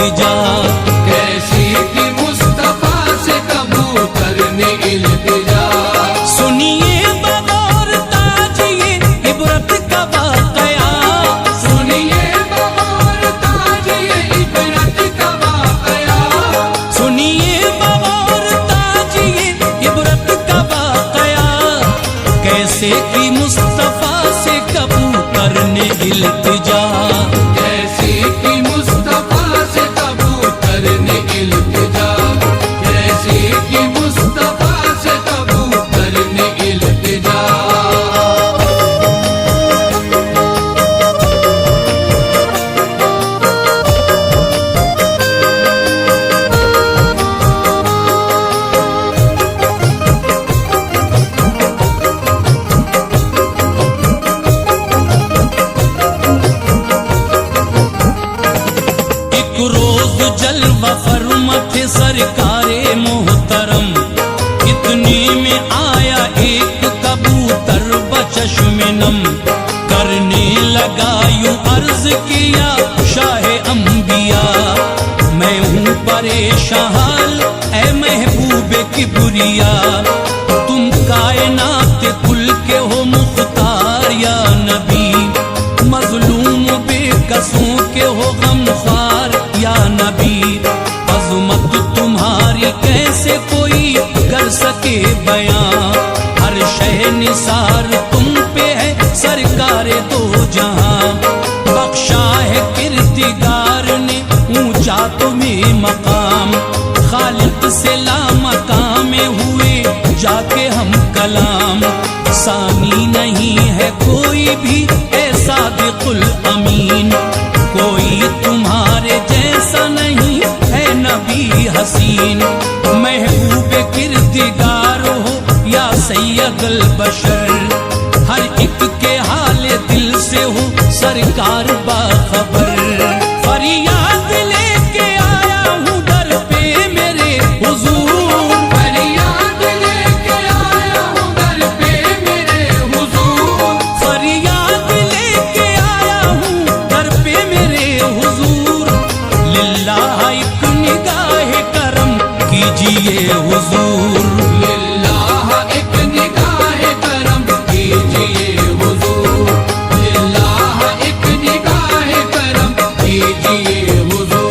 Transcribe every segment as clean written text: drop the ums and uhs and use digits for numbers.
इल्तिजा। कैसी की मुस्तफा से कबूतर ने इल्तिजा। सुनिए बगौर ताज ये इबरत का वाकया, सुनिए बगौर ताज ये इबरत का वाकया। सुनिए बगौर ताज ये इबरत का वाकया। कैसे की मुस्तफा से कबूतर ने इल्तिजा। कैसी की मुस्तफा से कबूतर ने इल्तिजा। कैसी की मुस्तफा से कबूतर ने इल्तिजा। एक रोज जलवा फरमा थे सरकारे मोहतरम। इतने में आया एक कबूतर बचश्मे नम। करने लगा यूं अर्ज किया शाहे अंबिया, मैं हूँ परेशान ऐ महबूबे किबरिया। तुम कायनात कुल के हो मुख्तार या नबी, मजलूम बेकसों के हो गमख्वार या नबी। अज़मत तुम्हारी कैसे कोई कर सके बयां, हर शय निसार तुम पे है सरकारे दो जहां। बख्शा है किरतिगार ने ऊंचा तुम्हें मकाम, खालिक से लामकाम हुए जाके हम कलाम। सानी नहीं है कोई भी ऐसा दिकुल अमीन, कोई तुम्हारे जैसा नहीं है नबी हसीन। महबूब किरदिगार हो या सैयदुल बशर, हर एक के हाल दिल से हो सरकार बाखबर। फरियाद लेके आया हूँ दर पे मेरे हुजूर, फरियाद लेके आया हूँ दर पे मेरे हुजूर। फरियाद लेके आया हूँ दर पे मेरे हुजूर। लिल्लाह एक निगाह करम कीजिए हुजूर। लिल्लाह एक निगाह करम कीजिए हुजूर। लिल्लाह एक निगाह करम कीजिए हुजूर।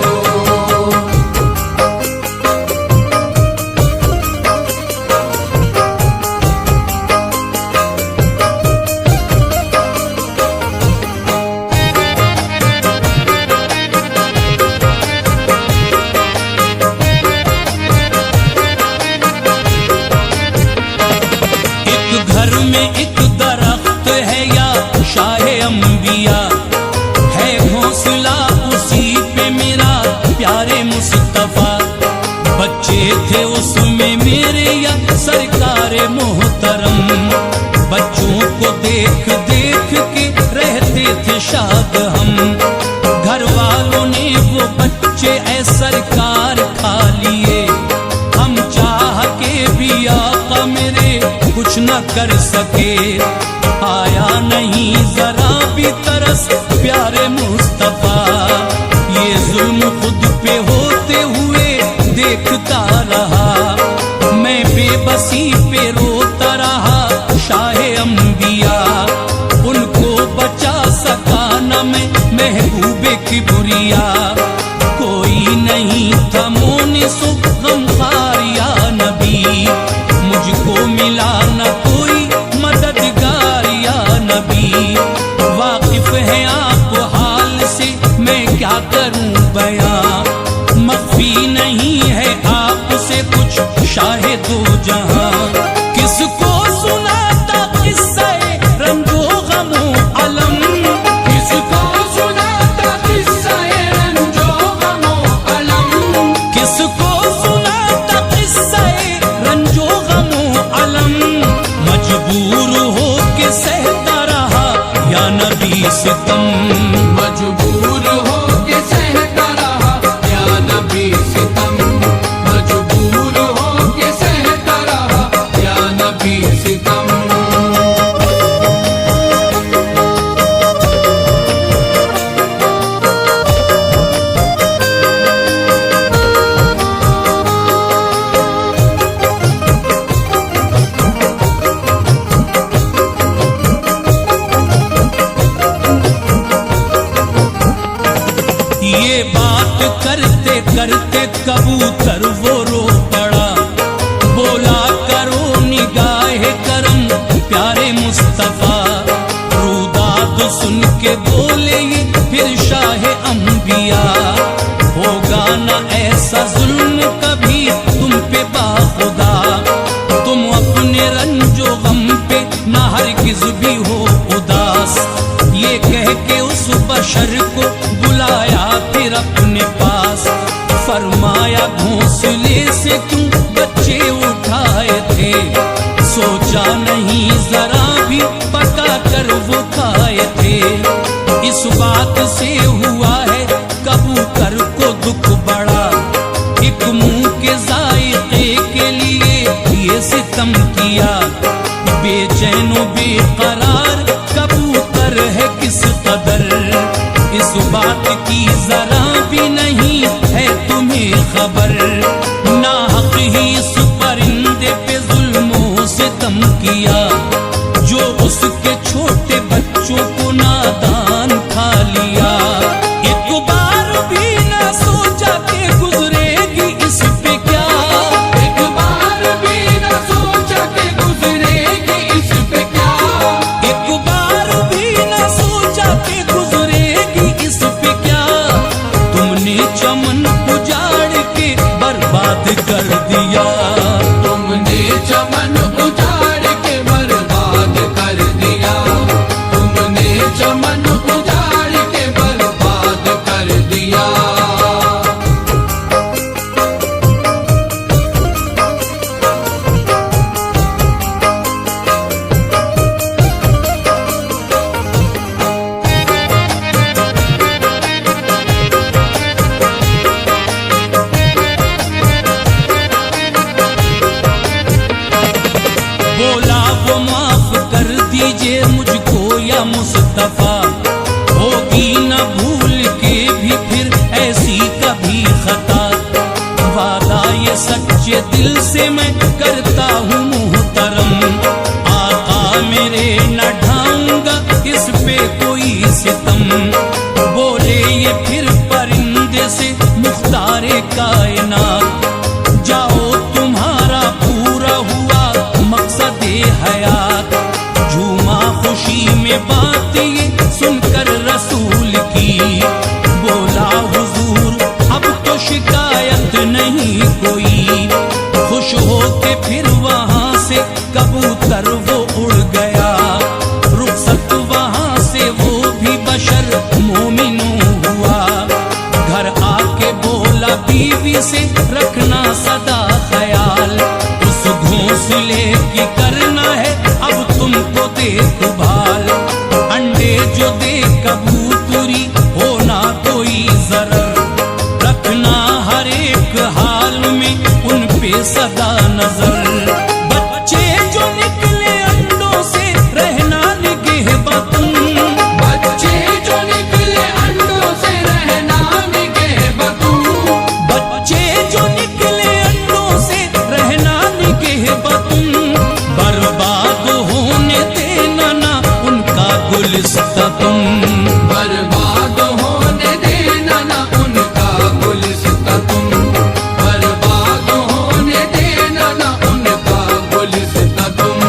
एक घर में एक दरख्त है या शाहे अंबिया, है घोंसला उसी पे मेरा प्यारे मुस्तफा। बच्चे थे उसमें मेरे या सरकारे मोहतरम, बच्चों को देख देख के रहते थे शाद हम। घर वालों ने वो बच्चे ऐ सरकार खा लिए, हम चाह के भी आका मेरे कुछ न कर सके। आया नहीं जरा भी तरस प्यारे मुस्तफा, ये जुल्म खुद पे होते हुए देखता रहा। मैं बेबसी पे रोता रहा शाहे अंबिया, उनको बचा सका न मैं महबूबे किबरिया। कोई नहीं था मोनिसो गमखार या नबी, मुझको मिला न कोई मददगार या नबी। वाकिफ है आप हाल से मैं क्या करूं बयां, मख्फी नहीं है आपसे कुछ शाहे दो जहां। किसको सुनाता किस्सा रंगो गमो अलम, किसको सुनाता किस्सा रंजो गमो अलम। किसको सुनाता किस्सा रंजो गमो अलम। मजबूर हो के सहता रहा या नबी सितम, मजबूर हो के सहता रहा या नबी सितम। मजबूर हो के सहता रहा करते करते कबूतर वो रो पड़ा, बोला करो निगाह करम प्यारे मुस्तफा। रुदाद सुन के बोले ये फिर शाह अंबिया, होगा ना ऐसा जुल्म कभी तुम पे बाखुदा। तुम अपने रंजो गम पे ना हरगिज भी हो उदास। ये कह के उस बशर को बुलाया फिर अपने पास, फरमाया घोंसले से क्यों बच्चे उठाए थे, सोचा नहीं जरा भी पका कर वो खाए थे। इस बात से हुआ है कबूतर को दुख बड़ा, एक मुंह के जायके के लिए ये सितम किया। बेचैनो बेकरार कबूतर है किस कदर, इस बात की जरा भी नहीं है तुम्हें खबर। ना हक ही इस परिंदे पे जुल्मों से सितम किया, जो उसके छोटे बच्चों को नादान खा लिया। एक बार भी ना सोचा के गुजरेगी इस पे क्या, एक बार भी न सोचा कि गुजरेगी इस पे क्या, एक बार भी ना सोचा के गुजरेगी इस पे क्या। तुमने चमन उजाड़ के बर्बाद कर दिया, तुमने चमन उजाड़ के बर्बाद कर दिया, तुमने चमन उजाड़ के बर्बाद कर दिया। बोला वो माफ कर दीजिए मुझको या मुस्तफा, होगी न भूल के भी फिर ऐसी कभी खता। वादा ये सच्चे दिल से मैं करता हूँ मुहतरम, आका मेरे न ढाऊंगा इस पे कोई सितम। बोले ये फिर परिंदे से मुख्तारे कायनात, जाओ तुम्हारा पूरा हुआ मकसद हयात। झूमा खुशी में बात ये सुनकर रसूल की, बोला हुजूर अब तो शिकायत नहीं कोई। खुश हो के फिर वहां से कबूतर वो उड़ गया, रुखसत वहां से वो भी बशर मोमिनो हुआ। घर आके बोला बीवी से रखना सदा ख्याल, उस घोंसले की करना है अब तुमको देखभाल। अंडे जो दे कबूतरी होना कोई जरर, रखना हर एक हाल में उन पे सदा नजर। बच्चे जो निकले अंडों से रहना निगहबान, बच्चे जो निकले अंडों से रहना निगहबान, बच्चे जो निकले अंडों से रहना निगहबान। बर्बाद होने देना ना उनका गुलिस्ता तुम, बर्बाद होने देना ना उनका गुलिस्ता तुम, बर्बाद होने देना ना उनका गुलिस्ता तुम।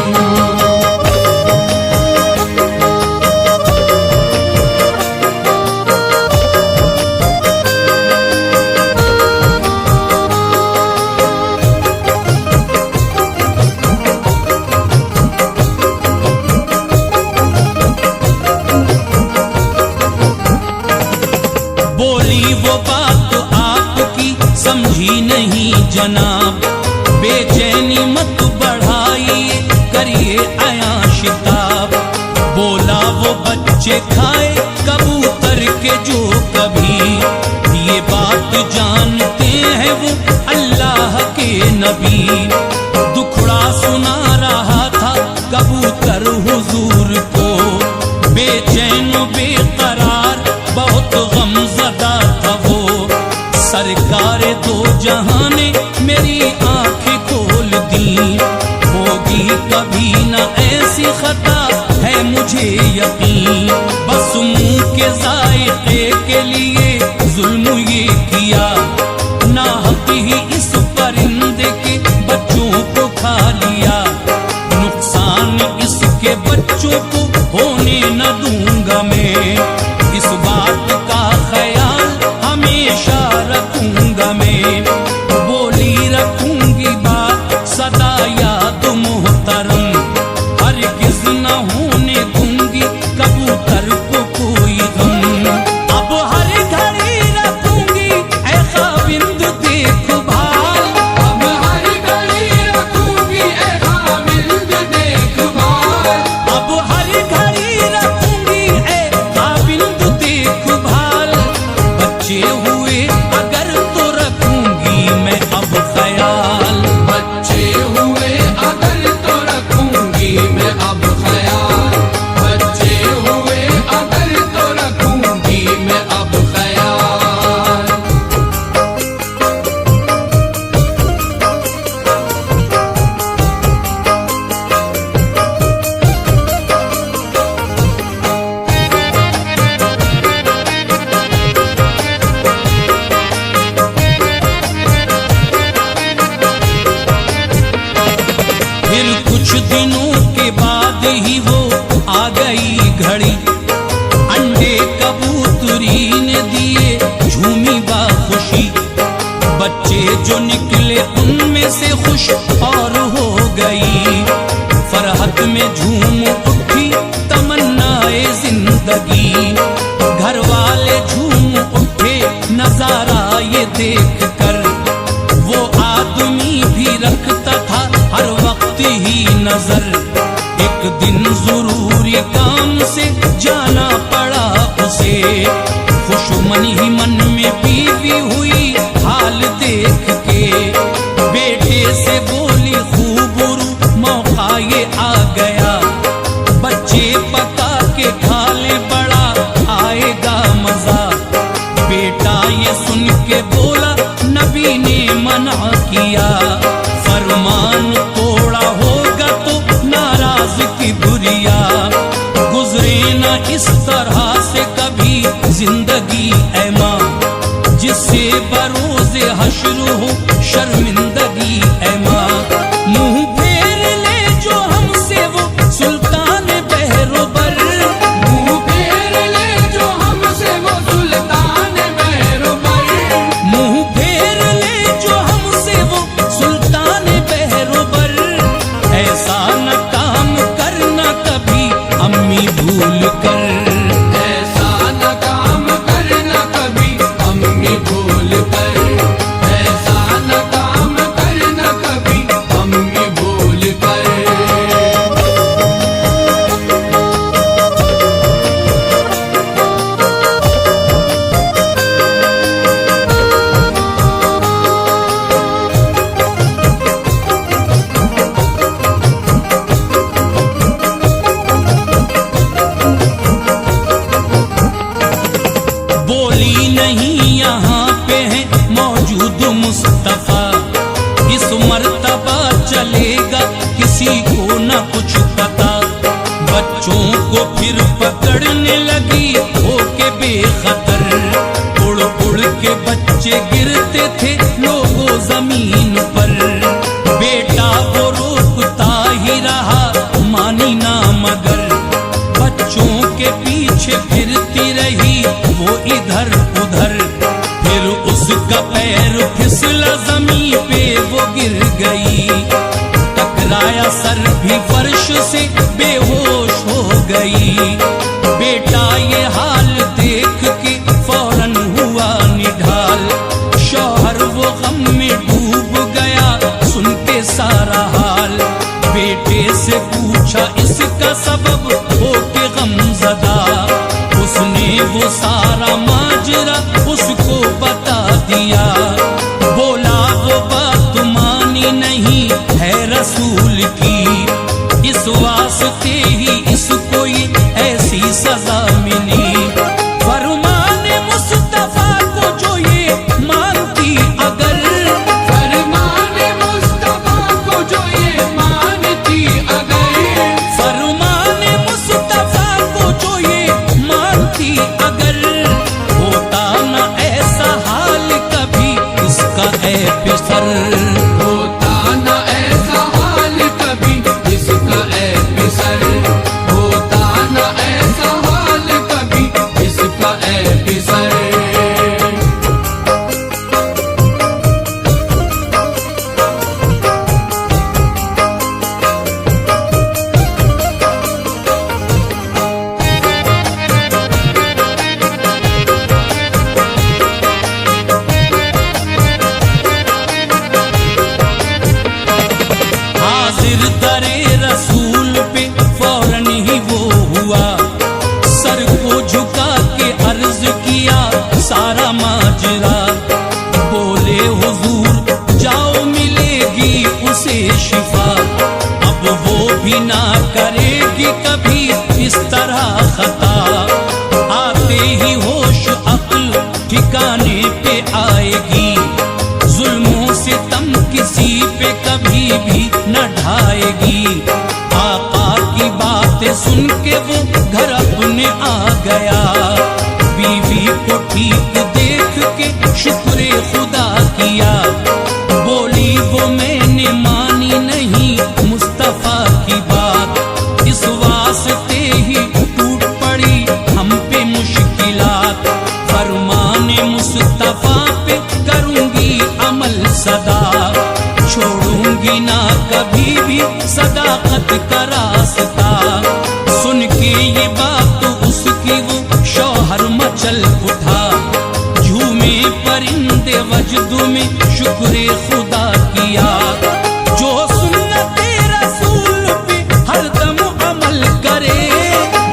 बोली वो बात आपकी समझी नहीं जनाब, बेचैनी मत बढ़ाइए करिए आया शिताब। बोला वो बच्चे खाए कबूतर के जो कभी, ये बात जानते हैं वो अल्लाह के नबी। दुखड़ा सुना रहा था कबूतर हुजूर को, बेचैन बेकरार बहुत गमज़दा था वो। सरकार दो जहां ने मेरी आंखें खोल दी, होगी कभी न ऐसी खता है मुझे यकीन। बस मुंह के जायके के लिए जुल्म ये किया, में। बोली रखूंगी बात सदा याद मोहतरम, हरगिज न होने दूंगी कबूतर को कोई गम। अब हर घड़ी रखूंगी ऐ खाविंद देखभाल, अब हर घड़ी रखूंगी ऐ खाविंद देखभाल, अब हर घड़ी रखूंगी ऐ खाविंद देखभाल। बच्चे हुए अगर तो रखूंगी मैं अब ख्याल, बच्चे हुए अगर तो रखूंगी मैं अब ख्याल, बच्चे हुए अगर तो रखूंगी मैं अब ख्याल। फिर कुछ दिनों के बाद ही वो आ गई घड़ी, अंडे कबूतरी ने दिए झूमी बाखुशी। बच्चे जो निकले उनमें से खुश और हो गई, फरहत में झूम उठी तमन्नाए जिंदगी। घर वाले झूम उठे नजारा ये देख कर, वो आदमी भी रखता था हर वक्त ही नजर। एक दिन जरूरी काम से जाना पड़ा उसे, खुशमन ही मन में बीवी हुई हाल देख के। बेटे से बोली खूबरू मौका ये आ गया, बच्चे पका के खा ले बड़ा आएगा मजा। बेटा ये सुन के बोला नबी ने मना किया, फरमान तोड़ा होगा तो नाराज की बुरिया। गुजरे न इस तरह से कभी जिंदगी ऐ माँ, जिससे बरोज़े हश्र हो शर्मिंदगी ऐ माँ। मुंह फेर ले जो हमसे वो सुल्तान बहरोबर, मुंह फेर ले जो हमसे वो सुल्तान बहरोबर, मुंह फेर ले जो हमसे वो सुल्तान बहरोबर। ऐसा न काम करना कभी अम्मी भूल कर, ऐसा न काम करना कभी अम्मी भूल कर, ऐसा न काम करना कभी अम्मी भूल कर। बोली नहीं यहाँ पे है मौजूद मुस्तफा, इस मर्तबा चलेगा किसी को न कुछ पता। बच्चों को फिर पकड़ने लगी होके बेखतर, उड़ उड़ के बच्चे गिरते थे लोगों जमीन पर। बेटा वो रोकता ही रहा मानी ना मगर, बच्चों के पीछे फिरती रही वो इधर उधर। फिर उसका पैर फिसला जमीन पे वो गिर गई, टकराया सर भी फर्श से बेहोश हो गई। बेटा ये हाल देख के फौरन हुआ निढाल, शौहर वो गम में डूब गया सुन के सारा हाल। बेटे से पूछा इसका सबब हो के गमज़दा, उसने वो सारा माजरा उसको बता दिया। बोला वो बात मानी नहीं है रसूल की, इस वास्ते ही इसको ये ऐसी सजा मिली। फरमाने मुस्तफा को जो ये मानती अगर, फरमाने मुस्तफा को जो ये मानती अगर, फरमाने मुस्तफा को जो ये मानती अगर, होता न ऐसा हाल कभी इसका ऐ पिसर। होता न ऐसा हाल कभी इसका ऐ पिसर, होता न ऐसा हाल कभी इसका ऐ पिसर। भी ना करेगी कभी इस तरह खता। आते ही होश अक्ल ठिकाने पे आएगी, जुल्मों से तम किसी पे कभी भी न ढाएगी। आका की बातें सुन के वो घर अपने आ गया, बीवी को ठीक देख के शुक्र खुदा किया। बोली वो मैंने मानी नहीं मुस्तफा की बात, इस वास्ते ही टूट पड़ी हम पे मुश्किलात। फरमाने मुस्तफा पे करूंगी अमल सदा, छोड़ूंगी ना कभी भी सदाकत का रास्ता। सुन के ये बात उसकी वो शौहर मचल उठा, झूमे परिंदे वजदू में शुक्र खुदा किया। जो सुन्नते रसूल पे हरदम अमल करे,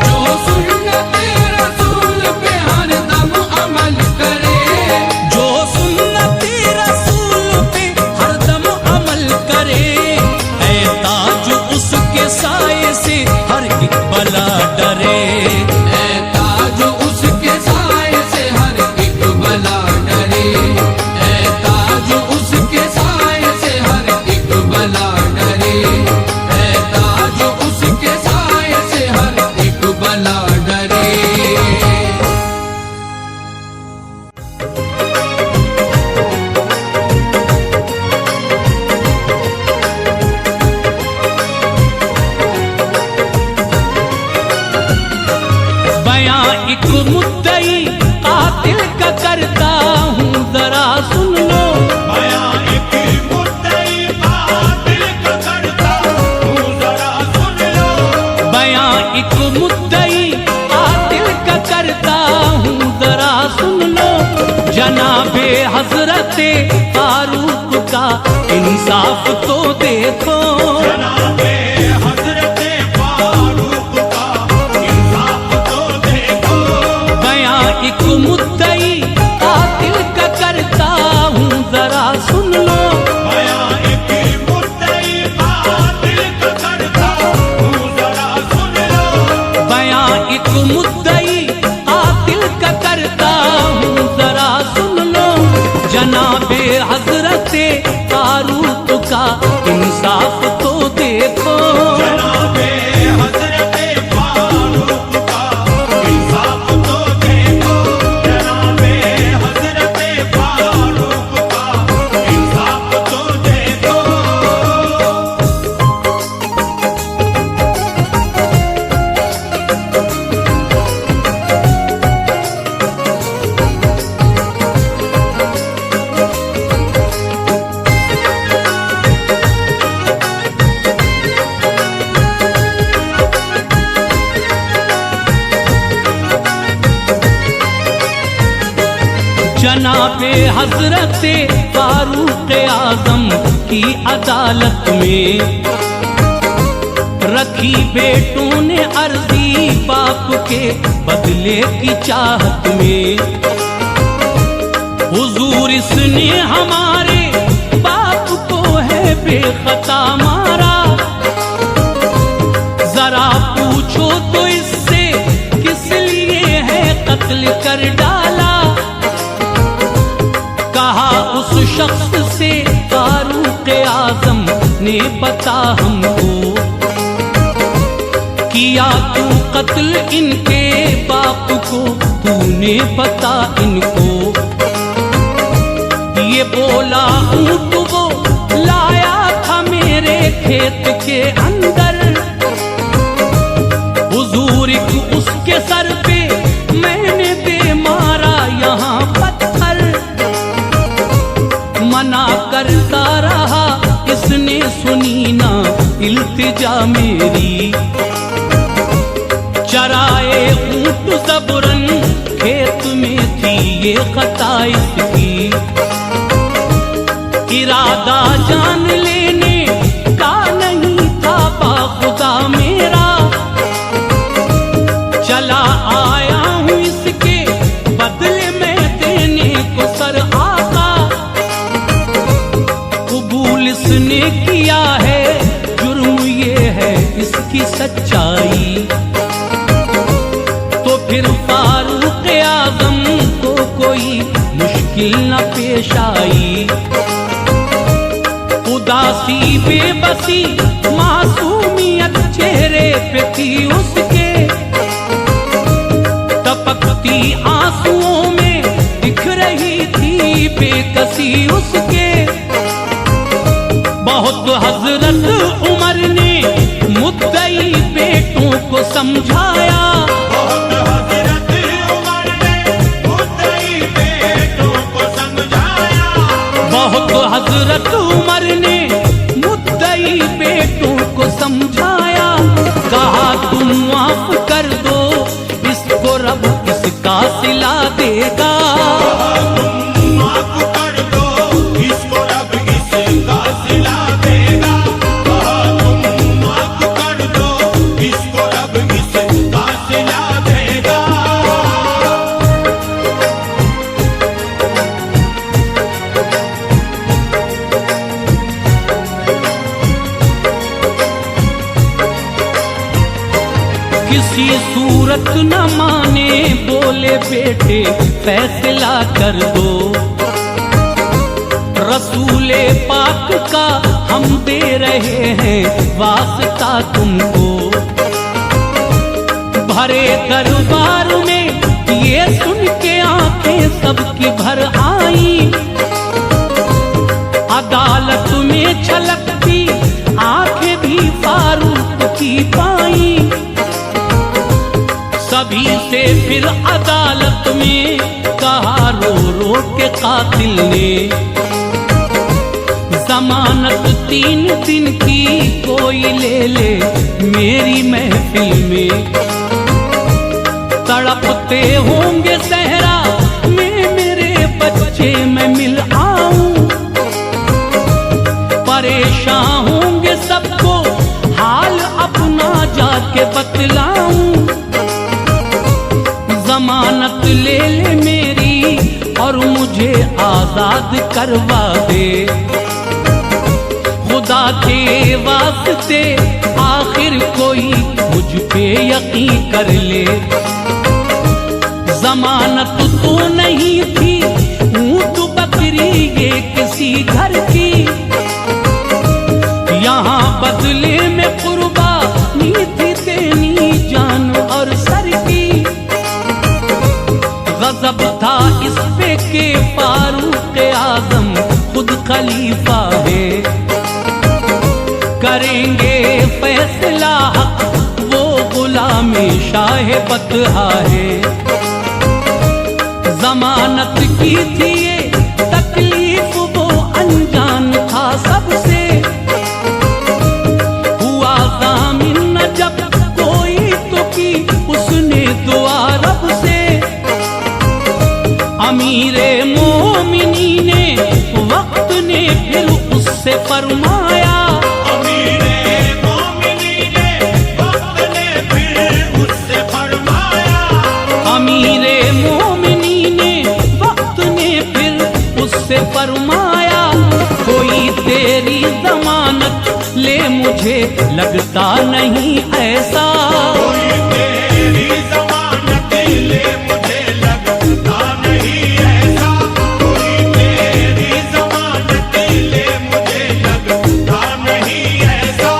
जो सुन्नते रसूल पे हरदम अमल करे, जो सुन्नते रसूल पे हरदम अमल करे। ऐ ताज उसके साए से हर एक बला डरे, ऐ ताज उसके साए से हर एक बला डरे, ऐ ताज उसके साए से हर एक बला डरे, ऐ ताज उसके साए से हर एक बला डरे। बयां एक मुद्दई कातिल का करता हूँ जरा सुन लो। बयां एक मुद्दई कातिल का करता हूँ जरा सुन लो। बयां एक मुद्दई कातिल का करता हूँ जरा सुन लो। जनाबे हजरते फारूक का इंसाफ तो देखो, जनाबे हजरते फारूक का इंसाफ तो देखो। बयां एक मुद्दई कातिल का करता हूँ जरा सुन लो। बयां एक मुद्दई कातिल का करता हूँ जरा सुन लो। बयां एक मुद्दई कातिल का करता हूँ जरा सुन लो। जनाबे हजरते फारूक का इंसाफ तो देखो, जनाबे हजरते फारूक का इंसाफ तो देखो। जनाबे हजरते फारूक का इंसाफ तो देखो। जनाबे हजरते फारूक आजम की अदालत में रखी बेटों ने अर्जी बाप के बदले की चाहत में। हुजूर इसने हमारे बाप को है बेखता मारा, जरा पूछो तो इससे किस लिए है कत्ल कर डाला। कहा उस शख्स से फारूक आजम ने बता हमको, किया तू कत्ल इनके बाप को, तूने बता इनको। ये बोला ऊंट वो लाया था मेरे खेत के अंदर, हुजूर उसके सर पे मैंने दे मारा यहाँ पत्थर। मना करता रहा इसने सुनी ना इल्तिजा मेरी, चराए ऊंट ज़बरन खेत में थी ये खता इसकी। इरादा जान लेने का नहीं था बाखुदा मेरा, चला आया हूँ इसके बदले में देने को सर आका। कबूल इसने किया है जुर्म ये है सच्चाई, तो फिर फारूक आजम को कोई मुश्किल न पेश आई। उदासी बेबसी मासूमियत चेहरे पे थी उसके, टपकती आंसुओं में दिख रही थी बेकसी उसके। बहुत हजरत उमर ने मुद्दई बेटों को समझाया, बहुत हजरत उमर ने मुद्दई बेटों को समझाया, बहुत हजरत उमर ने मुद्दई बेटों को समझाया। कहा तुम माफ कर दो इसको, रब इसका सिला देगा। तुम माफ कर दो इसको, रब इसका सिला देगा। तुम माफ कर दो इसको, रब इसका सिला देगा। किसी सूरत न माने बोले बेटे फैसला कर दो, रसूले पाक का हम दे रहे हैं वास्ता तुमको। भरे दरबार में ये सुन के आंखें सबकी भर आई, अदालत में छलकती आंखें भी फारूक की पाई। सभी से फिर अदालत में कहा रो रो के कातिल ने, जमानत 3 दिन की कोई ले ले मेरी महफिल में। तड़पते होंगे सहरा में मेरे बच्चे मैं मिल आऊं, परेशान होंगे सबको हाल अपना जाके बतलाऊं। जमानत ले ले मेरी और मुझे आजाद करवा दे, खुदा के वास्ते आखिर कोई मुझ पे यकीन कर ले। जमानत तो नहीं थी ऊंट बकरी ये किसी घर की, यहाँ बदले में कुर्बानी थी देनी जान और सर की। गजब था इस पे के फारूक आजम खुद खलीफा है, करेंगे फैसला हक वो गुलाम शाह बतहा है। जमानत की थी ये तकलीफ वो अनजान था सबसे, हुआ जामिन न जब कोई तो की उसने दुआ रब से। अमीरे मोमिनी ने वक्त ने फिर उससे फरमाया, अमीरे मोमिनी ने वक्त ने फिर उससे फरमाया, अमीरे मोमिनी ने वक्त ने फिर उससे फरमाया। कोई तेरी जमानत ले मुझे लगता नहीं ऐसा, कोई तेरी जमानत ले मुझे लगता नहीं ऐसा, कोई तेरी जमानत ले मुझे लगता नहीं ऐसा।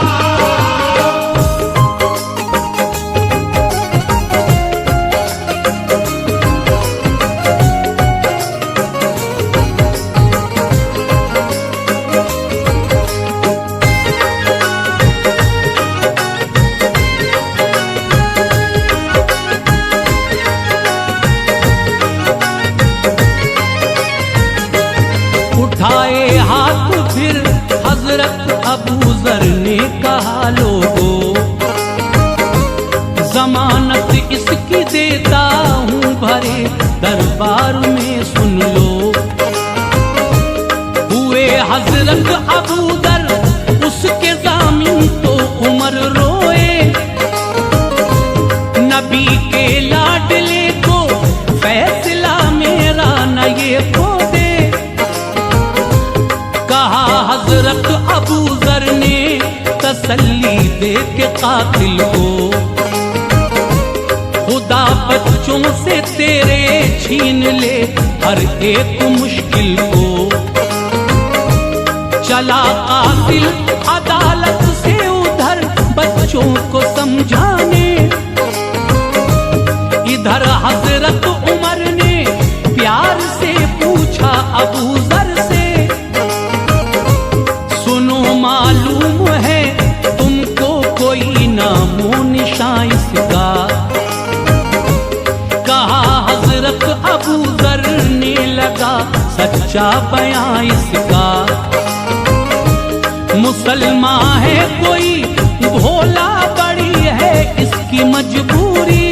उठाए हाथ फिर हजरत अबू जर ने कहा लोगों, जमानत इसकी देता हूँ भरे दरबार में सुन लो। हुए हजरत अबू जर उसके जामिन तो उमर रोए, नबी के लाडले को फैसला मेरा न ये खो दे। कहा हजरत अबू जर ने तसल्ली दे के कातिल को। खुदा बच्चों से तेरे छीन ले हर एक मुश्किल को। चला कातिल अदालत से उधर बच्चों को समझाने, इधर हजरत उमर ने प्यार से पूछा अबू जर से, सुनो मालूम है तुमको कोई नामो निशान इसका। कहा हजरत अबू जर ने लगा सच्चा बयां इसका। मुसलमान है कोई भोला बड़ी है इसकी मजबूरी,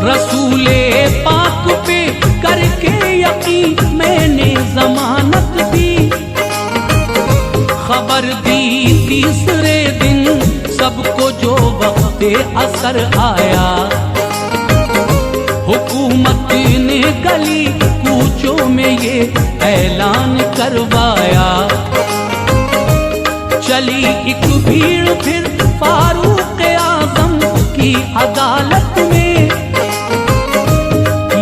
रसूले पाक पे करके यकीन मैंने जमानत दी। खबर दी तीसरे दिन सबको जो वक्त असर आया, हुकूमत ने गली कूचों में ये ऐलान करवाया। चली एक भीड़ फिर फारूक आजम की अदालत में,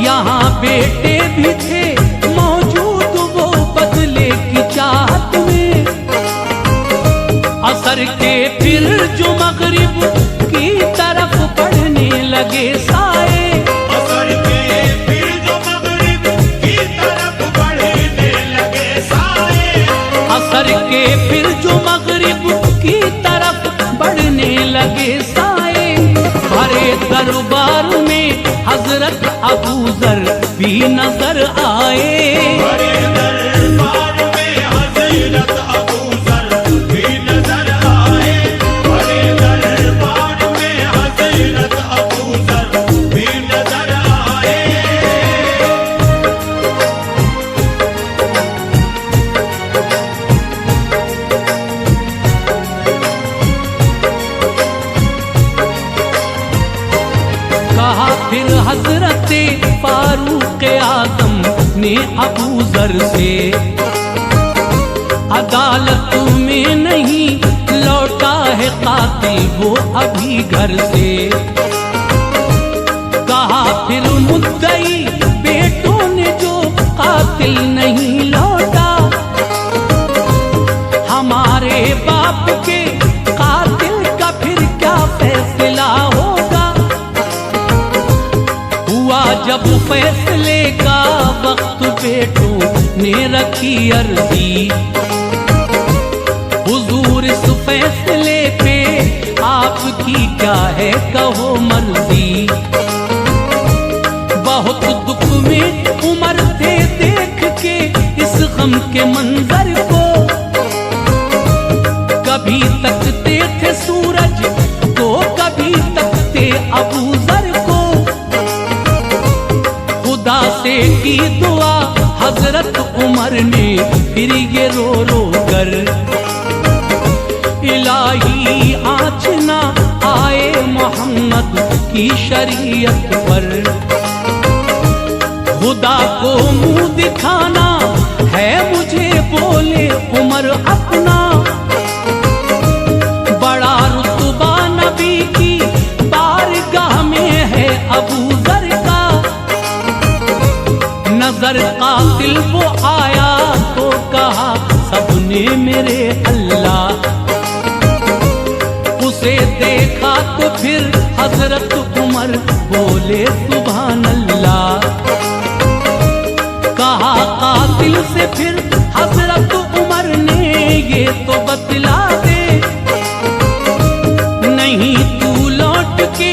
यहाँ बेटे भी थे मौजूद वो बदले की चाहत में। असर के फिर जो मगरिब की तरफ बढ़ने लगे साए, असर के फिर जो मगरिब की तरफ बढ़ने लगे साए, असर के फिर जो मगरिब की तरफ बढ़ने लगे साए। भरे दरबार में हजरत अबू जर भी नजर आए। बड़े दरबार में हज़रत अबू ज़र भी नजर आए। बड़े दरबार में हज़रत अबू ज़र भी नजर आए। कहा फिर हजरत फारूक आजम ने अबू जर से, अदालत में नहीं लौटा है कातिल वो अभी घर से। कहा फिर मुद्दई बेटों ने जो कातिल नहीं लौटा, हमारे बाप के कातिल का फिर क्या फैसला होगा। हुआ जब फैसले का वक्त बेटों ने रखी अर्जी, हुजूर इस फैसले पे आपकी क्या है कहो मर्जी। बहुत दुख में उमर थे देख के इस गम के मंजर को, कभी तकते थे सूरज को कभी तकते अबू जर को। खुदा से की दुआ हजरत उमर ने फिर ये रो रो कर, इलाही आँच ना आए मोहम्मद की शरीयत पर। खुदा को मुंह दिखाना है मुझे बोले उमर अपना, बड़ा रुतबा नबी की बारगाह में है अबू जर का। नजर कातिल वो आया तो कहा सबने मेरे अल्लाह, उसे देखा तो फिर हजरत उमर बोले सुभान अल्लाह। कहा कातिल से फिर हजरत उमर ने ये तो बतला दे, नहीं तू लौट के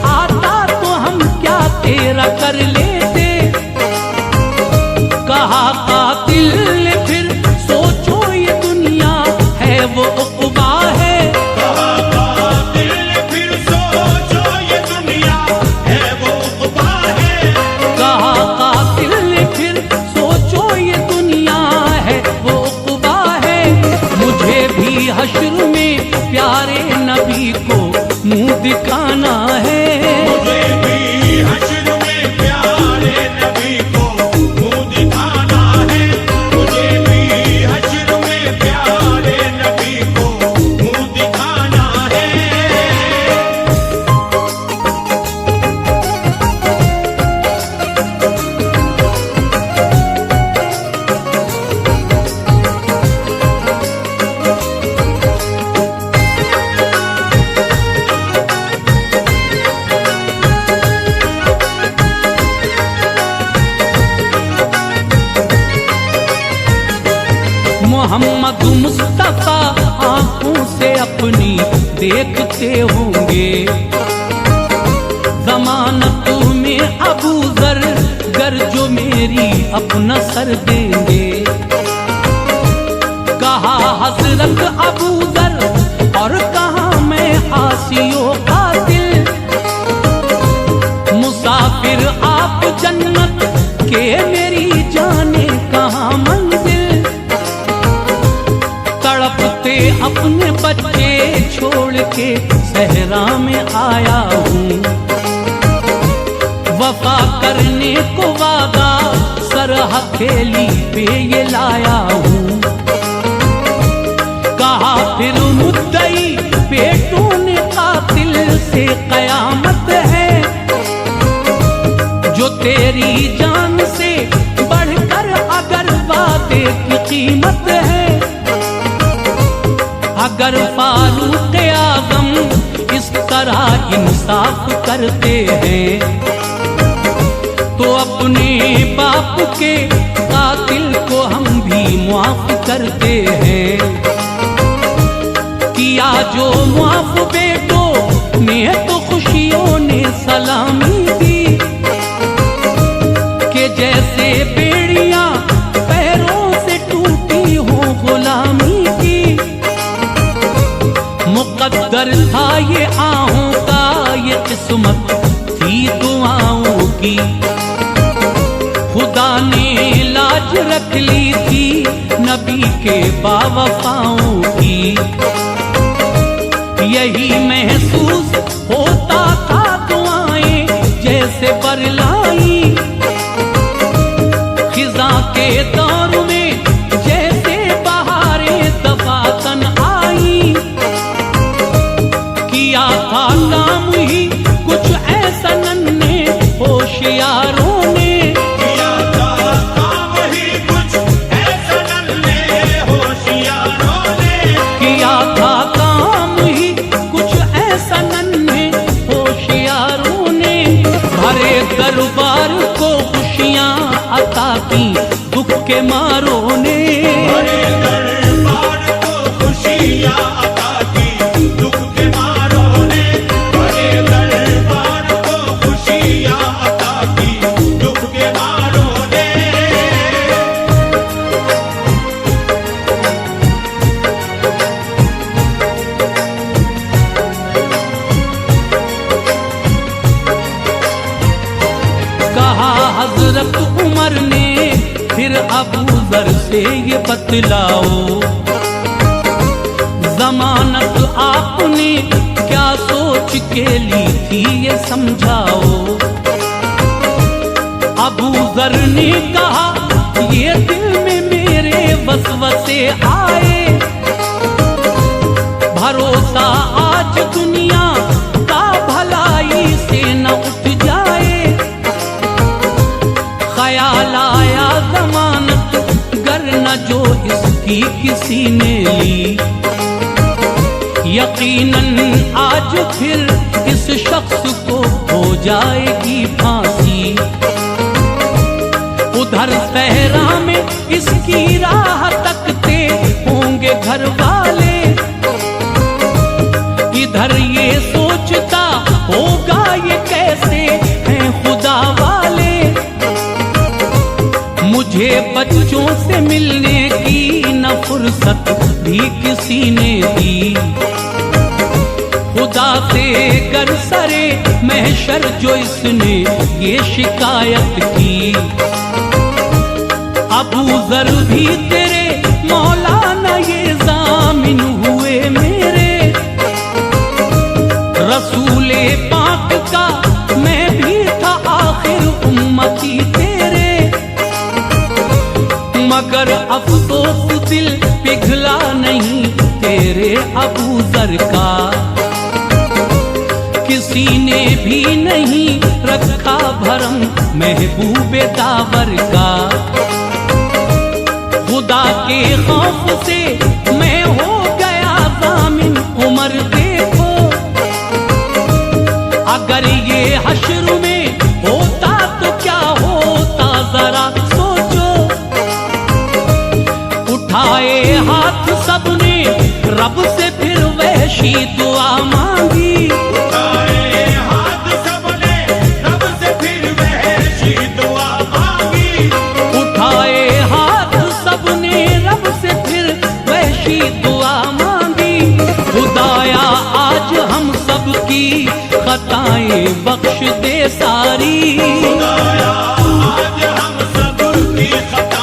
आता तो हम क्या तेरा कर लेते। कहा कातिल ने फिर सोचो ये दुनिया है वो उक़बा है, कहा कातिल ने फिर सोचो ये मोहम्मद मुस्तफा आंखों से अपनी देखते होंगे। जमानत में अबू जर गर जो मेरी अपना सर देंगे। कहा हजरत अबू जर और कहा मैं आसियो कातिल। मुसाफिर आप जन्नत के मेरी जाने कहाँ मंजिल। तड़पते अपने बच्चे छोड़ के सहरा में आया हूँ। वफा करने को वादा सर हथेली पे ये लाया हूँ। कहा फिर मुद्दई बेटों ने कातिल से कयामत है। जो तेरी जान से बढ़कर अगर वादे की कीमत है। अगर फारूक आज़म इस तरह इंसाफ करते हैं तो अपने बाप के कातिल को हम भी माफ करते हैं। किया जो माफ बेटों ने तो खुशियों ने सलामी दी। कि जैसे बेड़ियां पैरों से टूटी हो गुलामी की। मुकद्दर था ये आहों का ये किस्मत थी दुआओं की। खुदा ने लाज रख ली थी नबी के बावफाओं की। यही महसूस होता था दुआएं जैसे बरलाई। खिज़ा के दौर में जैसे बहारें दफातन आई। किया था काम ही कुछ ऐसा नन्हे होशियारों ने। किया था काम ही कुछ ऐसा नन्हे होशियारों ने। किया था काम ही कुछ ऐसा नन्हे होशियारों ने। भरे दरबार को खुशियां अता की दुख के मारों ने। बड़े दरबार को खुशियां अता की दुख के मारों ने। बड़े दरबार को खुशियां अता की दुख के मारों ने। कहा हजरत उमर ने फिर अबू जर से ये बतलाओ। जमानत आपने क्या सोच के ली थी ये समझाओ। अबू जर ने कहा ये दिल में मेरे वसवसे आए। भरोसा आज दुनिया का भलाई से न उठ जाए। ख्याल आया जमानत गर न जो इसकी किसी ने ली। यकीनन आज फिर इस शख्स को हो जाएगी फांसी। उधर सहरा में इसकी राह तकते होंगे घर वाले। इधर ये सोचता होगा ये कैसे हैं खुदा वाले। मुझे बच्चों से मिलने की न फुर्सत भी किसी ने दी। खुदा से कर सरे महशर जो इसने ये शिकायत की। अबू जर भी तेरे मौलाना ये जामिन हुए मेरे। रसूले पाक का मैं भी था आखिर उम्मती तेरे। मगर अफसोस दिल पिघला नहीं तेरे अबू जर का। किसी ने भी नहीं रखा भरम महबूबे दावर का। खुदा के खौफ से मैं हो गया जामिन उमर देखो। अगर ये हश्र में होता तो क्या होता जरा सोचो। उठाए हाथ सबने रब से फिर वहशी दुआ मांगी। उठाए हाथ सबने रब से फिर वहशी दुआ मांगी। उठाए हाथ सबने रब से फिर वहशी दुआ मांगी। खुदाया आज हम सब की खताएं बख्श दे सारी। खुदाया आज हम सब की खताएं